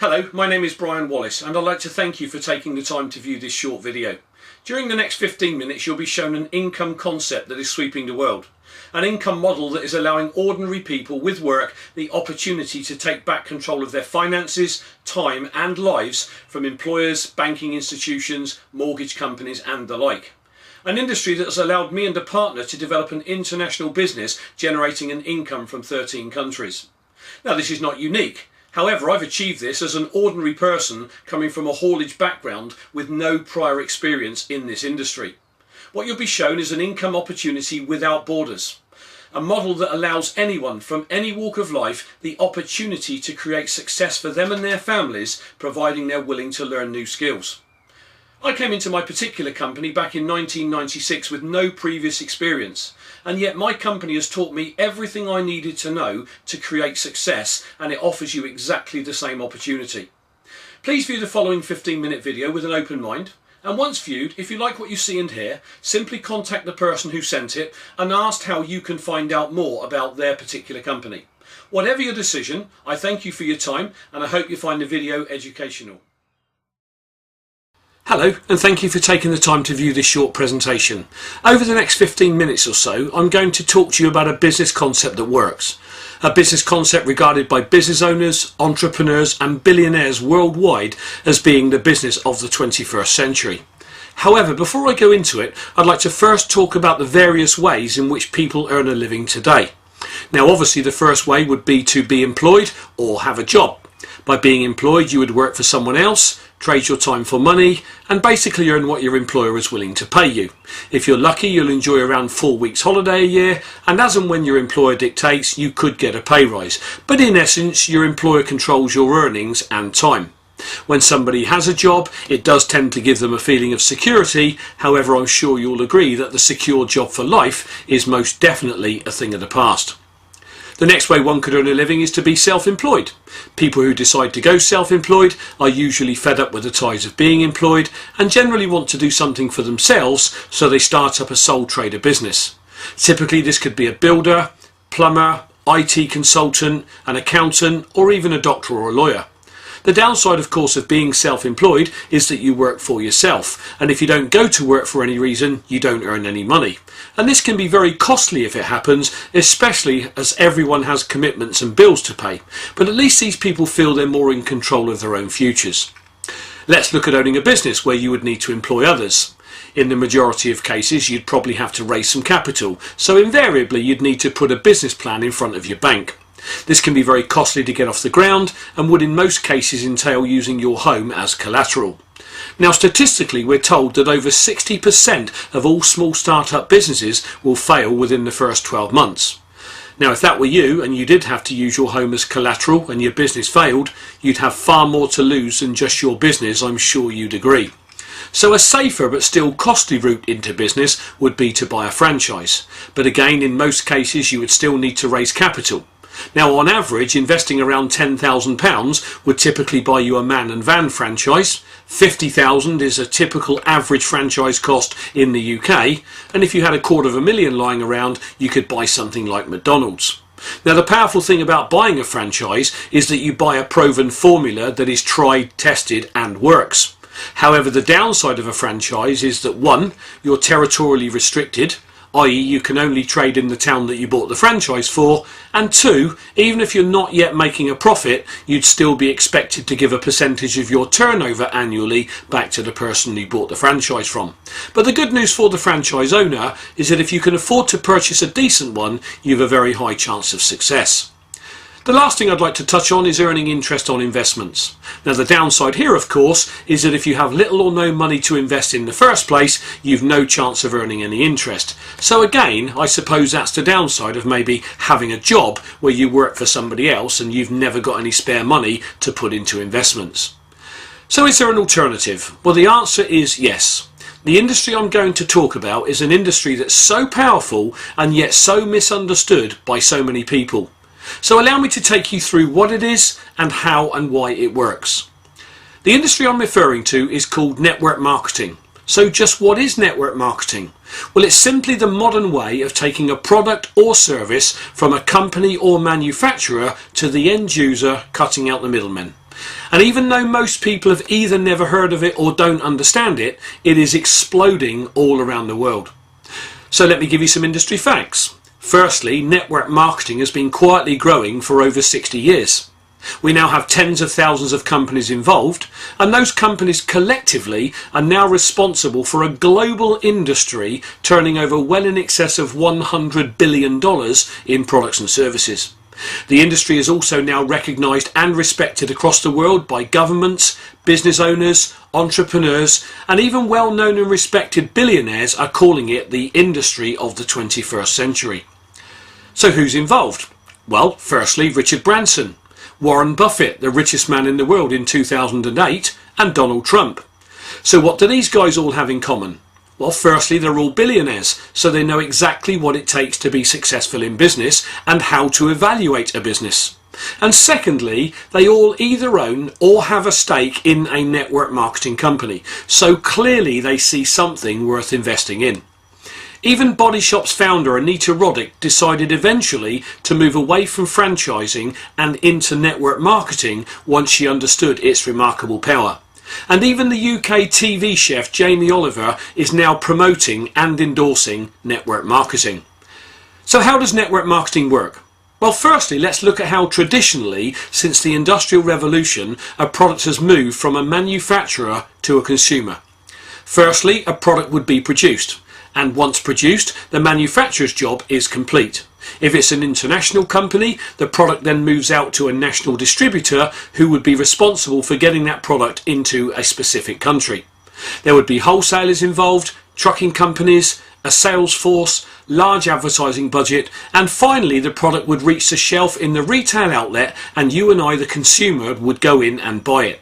Hello, my name is Brian Wallace and I'd like to thank you for taking the time to view this short video. During the next 15 minutes you'll be shown an income concept that is sweeping the world. An income model that is allowing ordinary people with work the opportunity to take back control of their finances, time and lives from employers, banking institutions, mortgage companies and the like. An industry that has allowed me and a partner to develop an international business generating an income from 13 countries. Now this is not unique. However, I've achieved this as an ordinary person coming from a haulage background with no prior experience in this industry. What you'll be shown is an income opportunity without borders. A model that allows anyone from any walk of life the opportunity to create success for them and their families, providing they're willing to learn new skills. I came into my particular company back in 1996 with no previous experience, and yet my company has taught me everything I needed to know to create success, and it offers you exactly the same opportunity. Please view the following 15-minute video with an open mind, and once viewed, if you like what you see and hear, simply contact the person who sent it and ask how you can find out more about their particular company. Whatever your decision, I thank you for your time and I hope you find the video educational. Hello, and thank you for taking the time to view this short presentation. Over the next 15 minutes or so, I'm going to talk to you about a business concept that works. A business concept regarded by business owners, entrepreneurs and billionaires worldwide as being the business of the 21st century. However, before I go into it, I'd like to first talk about the various ways in which people earn a living today. Now obviously the first way would be to be employed or have a job. By being employed you would work for someone else, trade your time for money and basically earn what your employer is willing to pay you. If you're lucky you'll enjoy around 4 weeks holiday a year, and as and when your employer dictates you could get a pay rise, but in essence your employer controls your earnings and time. When somebody has a job it does tend to give them a feeling of security, however I'm sure you'll agree that the secure job for life is most definitely a thing of the past. The next way one could earn a living is to be self-employed. People who decide to go self-employed are usually fed up with the ties of being employed and generally want to do something for themselves, so they start up a sole trader business. Typically this could be a builder, plumber, IT consultant, an accountant or even a doctor or a lawyer. The downside of course of being self-employed is that you work for yourself, and if you don't go to work for any reason you don't earn any money. And this can be very costly if it happens, especially as everyone has commitments and bills to pay, but at least these people feel they're more in control of their own futures. Let's look at owning a business where you would need to employ others. In the majority of cases you'd probably have to raise some capital, so invariably you'd need to put a business plan in front of your bank. This can be very costly to get off the ground and would in most cases entail using your home as collateral. Now statistically we're told that over 60% of all small start-up businesses will fail within the first 12 months. Now if that were you and you did have to use your home as collateral and your business failed, you'd have far more to lose than just your business, I'm sure you'd agree. So a safer but still costly route into business would be to buy a franchise, but again in most cases you would still need to raise capital. Now on average investing around £10,000 would typically buy you a man and van franchise. £50,000 is a typical average franchise cost in the UK, and if you had £250,000 lying around you could buy something like McDonald's. Now the powerful thing about buying a franchise is that you buy a proven formula that is tried, tested and works. However, the downside of a franchise is that 1, you're territorially restricted, i.e. you can only trade in the town that you bought the franchise for, and 2, even if you're not yet making a profit, you'd still be expected to give a percentage of your turnover annually back to the person you bought the franchise from. But the good news for the franchise owner is that if you can afford to purchase a decent one, you have a very high chance of success. The last thing I'd like to touch on is earning interest on investments. Now the downside here of course is that if you have little or no money to invest in the first place, you've no chance of earning any interest. So again, I suppose that's the downside of maybe having a job where you work for somebody else and you've never got any spare money to put into investments. So is there an alternative? Well, the answer is yes. The industry I'm going to talk about is an industry that's so powerful and yet so misunderstood by so many people. So allow me to take you through what it is and how and why it works. The industry I'm referring to is called network marketing. So just what is network marketing? Well, it's simply the modern way of taking a product or service from a company or manufacturer to the end user, cutting out the middlemen. And even though most people have either never heard of it or don't understand it, it is exploding all around the world. So let me give you some industry facts. Firstly, network marketing has been quietly growing for over 60 years. We now have tens of thousands of companies involved, and those companies collectively are now responsible for a global industry turning over well in excess of $100 billion in products and services. The industry is also now recognised and respected across the world by governments, business owners, entrepreneurs, and even well-known and respected billionaires are calling it the industry of the 21st century. So who's involved? Well, firstly, Richard Branson, Warren Buffett, the richest man in the world in 2008, and Donald Trump. So what do these guys all have in common? Well, firstly, they're all billionaires, so they know exactly what it takes to be successful in business and how to evaluate a business. And secondly, they all either own or have a stake in a network marketing company, so clearly they see something worth investing in. Even Body Shop's founder Anita Roddick decided eventually to move away from franchising and into network marketing once she understood its remarkable power. And even the UK TV chef Jamie Oliver is now promoting and endorsing network marketing. So how does network marketing work? Well, firstly, let's look at how traditionally, since the Industrial Revolution, a product has moved from a manufacturer to a consumer. Firstly, a product would be produced. And once produced, the manufacturer's job is complete. If it's an international company, the product then moves out to a national distributor who would be responsible for getting that product into a specific country. There would be wholesalers involved, trucking companies, a sales force, large advertising budget, and finally the product would reach the shelf in the retail outlet and you and I, the consumer, would go in and buy it.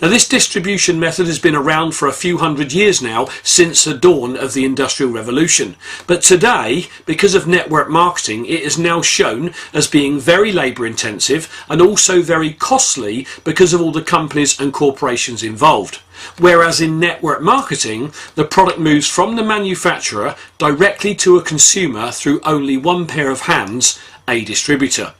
Now, this distribution method has been around for a few hundred years now, since the dawn of the Industrial Revolution. But today, because of network marketing, it is now shown as being very labour intensive and also very costly because of all the companies and corporations involved. Whereas in network marketing, the product moves from the manufacturer directly to a consumer through only one pair of hands, a distributor.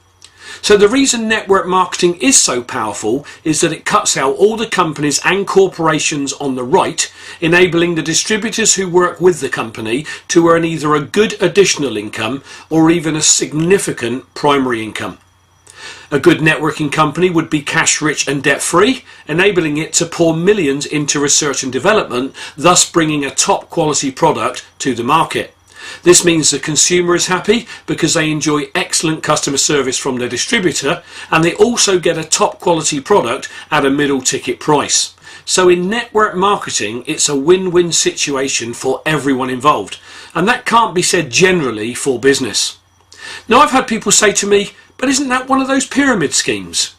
So the reason network marketing is so powerful is that it cuts out all the companies and corporations on the right, enabling the distributors who work with the company to earn either a good additional income or even a significant primary income. A good networking company would be cash rich and debt free, enabling it to pour millions into research and development, thus bringing a top quality product to the market. This means the consumer is happy because they enjoy excellent customer service from their distributor, and they also get a top quality product at a middle ticket price. So in network marketing, it's a win-win situation for everyone involved, and that can't be said generally for business. Now, I've had people say to me, but isn't that one of those pyramid schemes?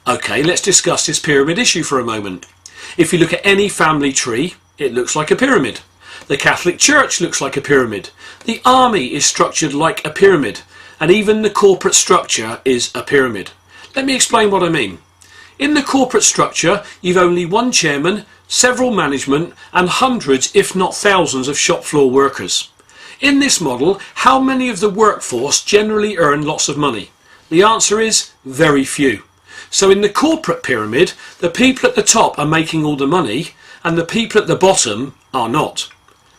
Okay, let's discuss this pyramid issue for a moment. If you look at any family tree, it looks like a pyramid. The Catholic Church looks like a pyramid. The army is structured like a pyramid. And even the corporate structure is a pyramid. Let me explain what I mean. In the corporate structure, you've only one chairman, several management, and hundreds, if not thousands, of shop floor workers. In this model, how many of the workforce generally earn lots of money? The answer is very few. So in the corporate pyramid, the people at the top are making all the money, and the people at the bottom are not.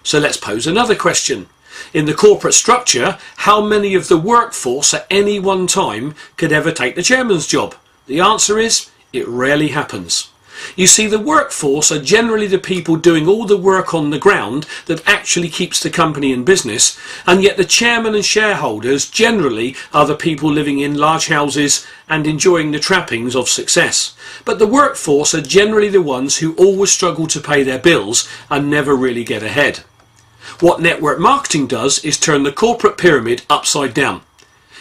So let's pose another question. In the corporate structure, how many of the workforce at any one time could ever take the chairman's job? The answer is, it rarely happens. You see, the workforce are generally the people doing all the work on the ground that actually keeps the company in business, and yet the chairman and shareholders generally are the people living in large houses and enjoying the trappings of success. But the workforce are generally the ones who always struggle to pay their bills and never really get ahead. What network marketing does is turn the corporate pyramid upside down.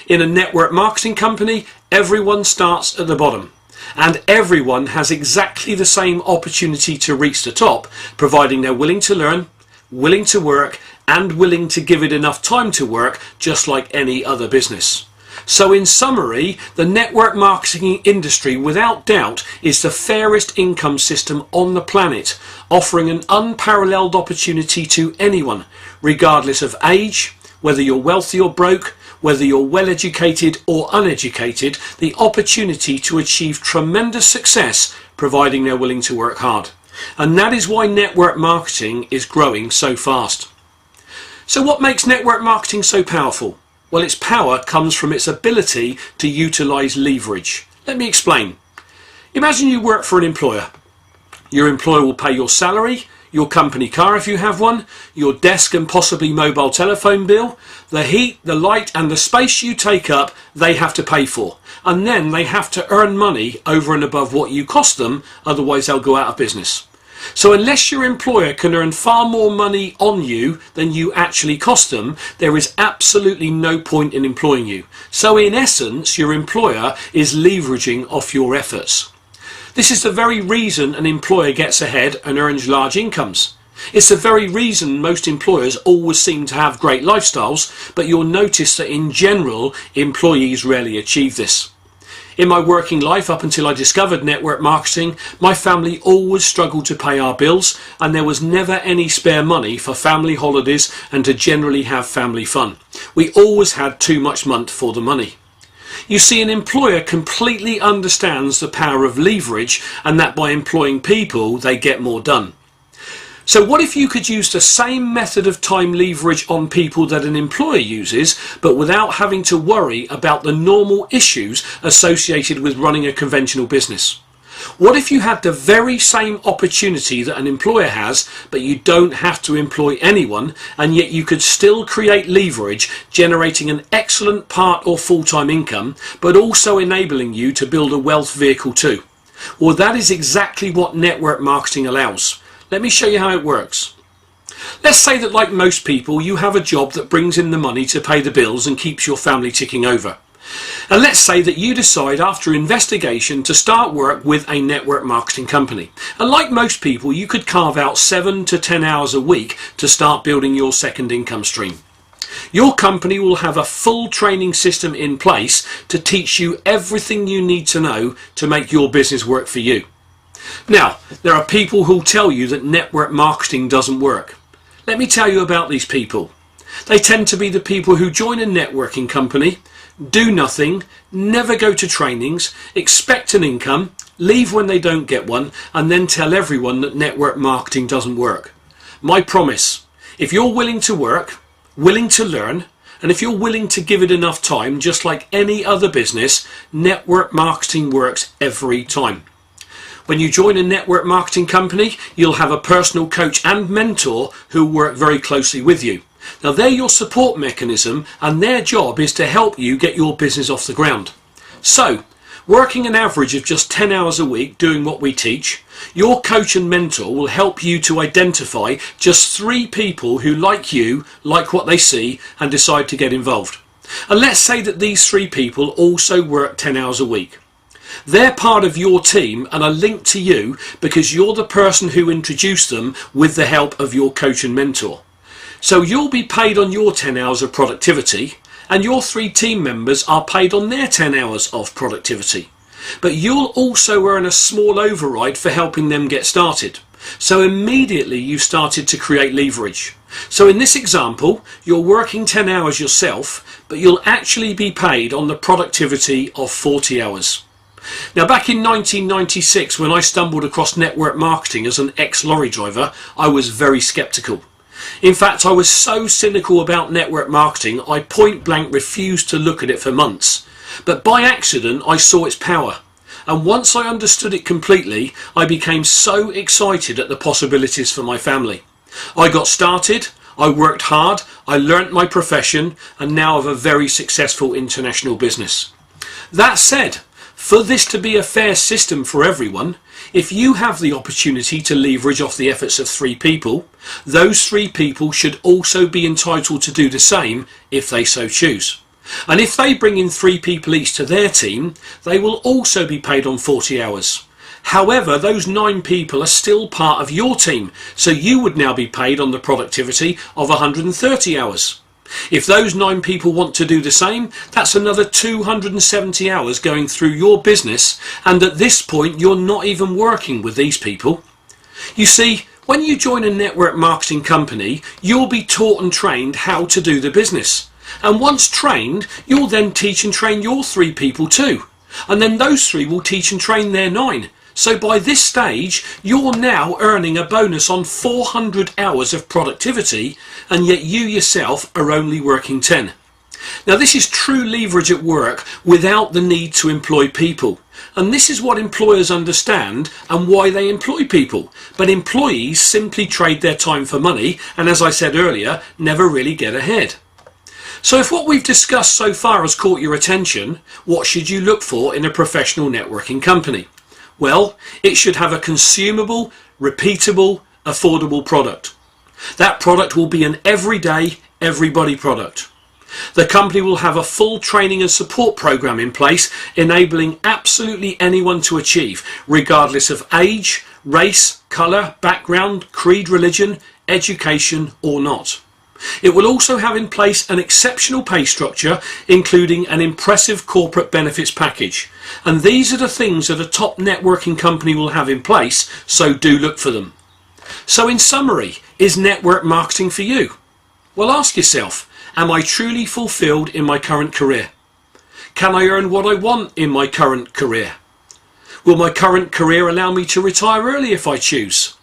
In a network marketing company, everyone starts at the bottom, and everyone has exactly the same opportunity to reach the top, providing they're willing to learn, willing to work, and willing to give it enough time to work, just like any other business. So in summary, the network marketing industry without doubt is the fairest income system on the planet, offering an unparalleled opportunity to anyone, regardless of age, whether you're wealthy or broke, whether you're well educated or uneducated, the opportunity to achieve tremendous success providing they're willing to work hard. And that is why network marketing is growing so fast. So what makes network marketing so powerful? Well, its power comes from its ability to utilize leverage. Let me explain. Imagine you work for an employer. Your employer will pay your salary, your company car if you have one, your desk and possibly mobile telephone bill, the heat, the light and the space you take up, they have to pay for. And then they have to earn money over and above what you cost them, otherwise they'll go out of business. So unless your employer can earn far more money on you than you actually cost them, there is absolutely no point in employing you. So in essence, your employer is leveraging off your efforts. This is the very reason an employer gets ahead and earns large incomes. It's the very reason most employers always seem to have great lifestyles, but you'll notice that in general, employees rarely achieve this. In my working life, up until I discovered network marketing, my family always struggled to pay our bills, and there was never any spare money for family holidays and to generally have family fun. We always had too much money for the money. You see, an employer completely understands the power of leverage, and that by employing people, they get more done. So what if you could use the same method of time leverage on people that an employer uses, but without having to worry about the normal issues associated with running a conventional business? What if you had the very same opportunity that an employer has, but you don't have to employ anyone, and yet you could still create leverage, generating an excellent part or full-time income, but also enabling you to build a wealth vehicle too? Well, that is exactly what network marketing allows. Let me show you how it works. Let's say that, like most people, you have a job that brings in the money to pay the bills and keeps your family ticking over. And let's say that you decide after investigation to start work with a network marketing company. And like most people, you could carve out 7 to 10 hours a week to start building your second income stream. Your company will have a full training system in place to teach you everything you need to know to make your business work for you. Now, there are people who'll tell you that network marketing doesn't work. Let me tell you about these people. They tend to be the people who join a networking company, do nothing, never go to trainings, expect an income, leave when they don't get one, and then tell everyone that network marketing doesn't work. My promise, if you're willing to work, willing to learn, and if you're willing to give it enough time, just like any other business, network marketing works every time. When you join a network marketing company, you'll have a personal coach and mentor who work very closely with you. Now, they're your support mechanism, and their job is to help you get your business off the ground. So, working an average of just 10 hours a week doing what we teach, your coach and mentor will help you to identify just 3 people who like you, like what they see, and decide to get involved. And let's say that these 3 people also work 10 hours a week. They're part of your team and are linked to you because you're the person who introduced them with the help of your coach and mentor. So you'll be paid on your 10 hours of productivity, and your 3 team members are paid on their 10 hours of productivity. But you'll also earn a small override for helping them get started. So immediately you started to create leverage. So in this example, you're working 10 hours yourself, but you'll actually be paid on the productivity of 40 hours. Now, back in 1996, when I stumbled across network marketing as an ex-lorry driver, I was very skeptical. In fact, I was so cynical about network marketing, I point blank refused to look at it for months. But by accident, I saw its power. And once I understood it completely, I became so excited at the possibilities for my family. I got started, I worked hard, I learnt my profession, and now have a very successful international business. That said, for this to be a fair system for everyone, if you have the opportunity to leverage off the efforts of 3 people, those 3 people should also be entitled to do the same if they so choose. And if they bring in 3 people each to their team, they will also be paid on 40 hours. However, those 9 people are still part of your team, so you would now be paid on the productivity of 130 hours. If those 9 people want to do the same, that's another 270 hours going through your business, and at this point you're not even working with these people. You see, when you join a network marketing company, you'll be taught and trained how to do the business. And once trained, you'll then teach and train your 3 people too. And then those 3 will teach and train their 9. So by this stage, you're now earning a bonus on 400 hours of productivity, and yet you yourself are only working 10. Now this is true leverage at work without the need to employ people. And this is what employers understand and why they employ people. But employees simply trade their time for money and, as I said earlier, never really get ahead. So if what we've discussed so far has caught your attention, what should you look for in a professional networking company? Well, it should have a consumable, repeatable, affordable product. That product will be an everyday, everybody product. The company will have a full training and support program in place, enabling absolutely anyone to achieve, regardless of age, race, colour, background, creed, religion, education or not. It will also have in place an exceptional pay structure, including an impressive corporate benefits package. And these are the things that a top networking company will have in place, so do look for them. So in summary, is network marketing for you? Well, ask yourself, am I truly fulfilled in my current career? Can I earn what I want in my current career? Will my current career allow me to retire early if I choose?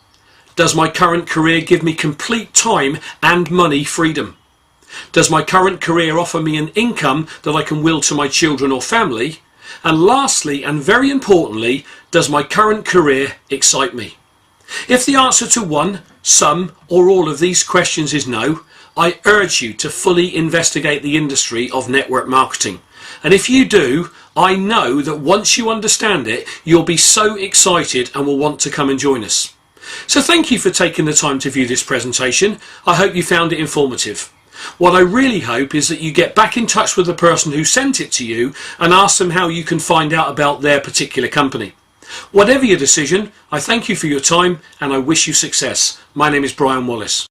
Does my current career give me complete time and money freedom? Does my current career offer me an income that I can will to my children or family? And lastly, and very importantly, does my current career excite me? If the answer to one, some, or all of these questions is no, I urge you to fully investigate the industry of network marketing. And if you do, I know that once you understand it, you'll be so excited and will want to come and join us. So thank you for taking the time to view this presentation. I hope you found it informative. What I really hope is that you get back in touch with the person who sent it to you and ask them how you can find out about their particular company. Whatever your decision, I thank you for your time and I wish you success. My name is Brian Wallace.